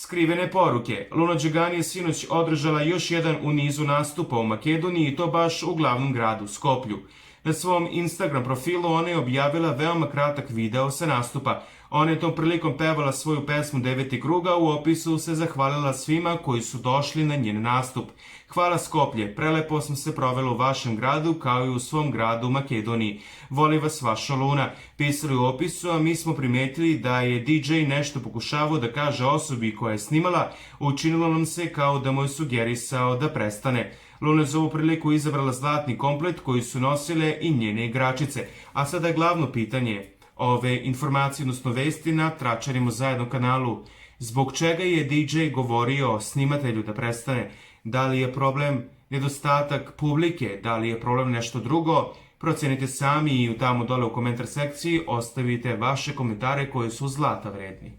Skrivene poruke. Luna Đugani je sinoć održala još jedan u nizu nastupa u Makedoniji i to baš u glavnom gradu, Skoplju. Na svom Instagram profilu ona je objavila veoma kratak video sa nastupa. Ona je tom prilikom pevala svoju pesmu Deveti krug, a u opisu se zahvalila svima koji su došli na njen nastup. Hvala Skoplje, prelepo sam se provela u vašem gradu kao i u svom gradu Makedoniji. Voli vas vaša Luna. Pisali u opisu, a mi smo primetili da je DJ nešto pokušavao da kaže osobi koja je snimala, učinilo nam se kao da mu je sugerisao da prestane. Luna je za ovu priliku izabrala zlatni komplet koji su nosile i njene igračice. A sada je glavno pitanje ove informacije, odnosno vesti na Tračarimo zajedno kanalu. Zbog čega je DJ govorio snimatelju da prestane? Da li je problem nedostatak publike? Da li je problem nešto drugo? Procenite sami i tamo dole u komentar sekciji ostavite vaše komentare koji su zlata vredni.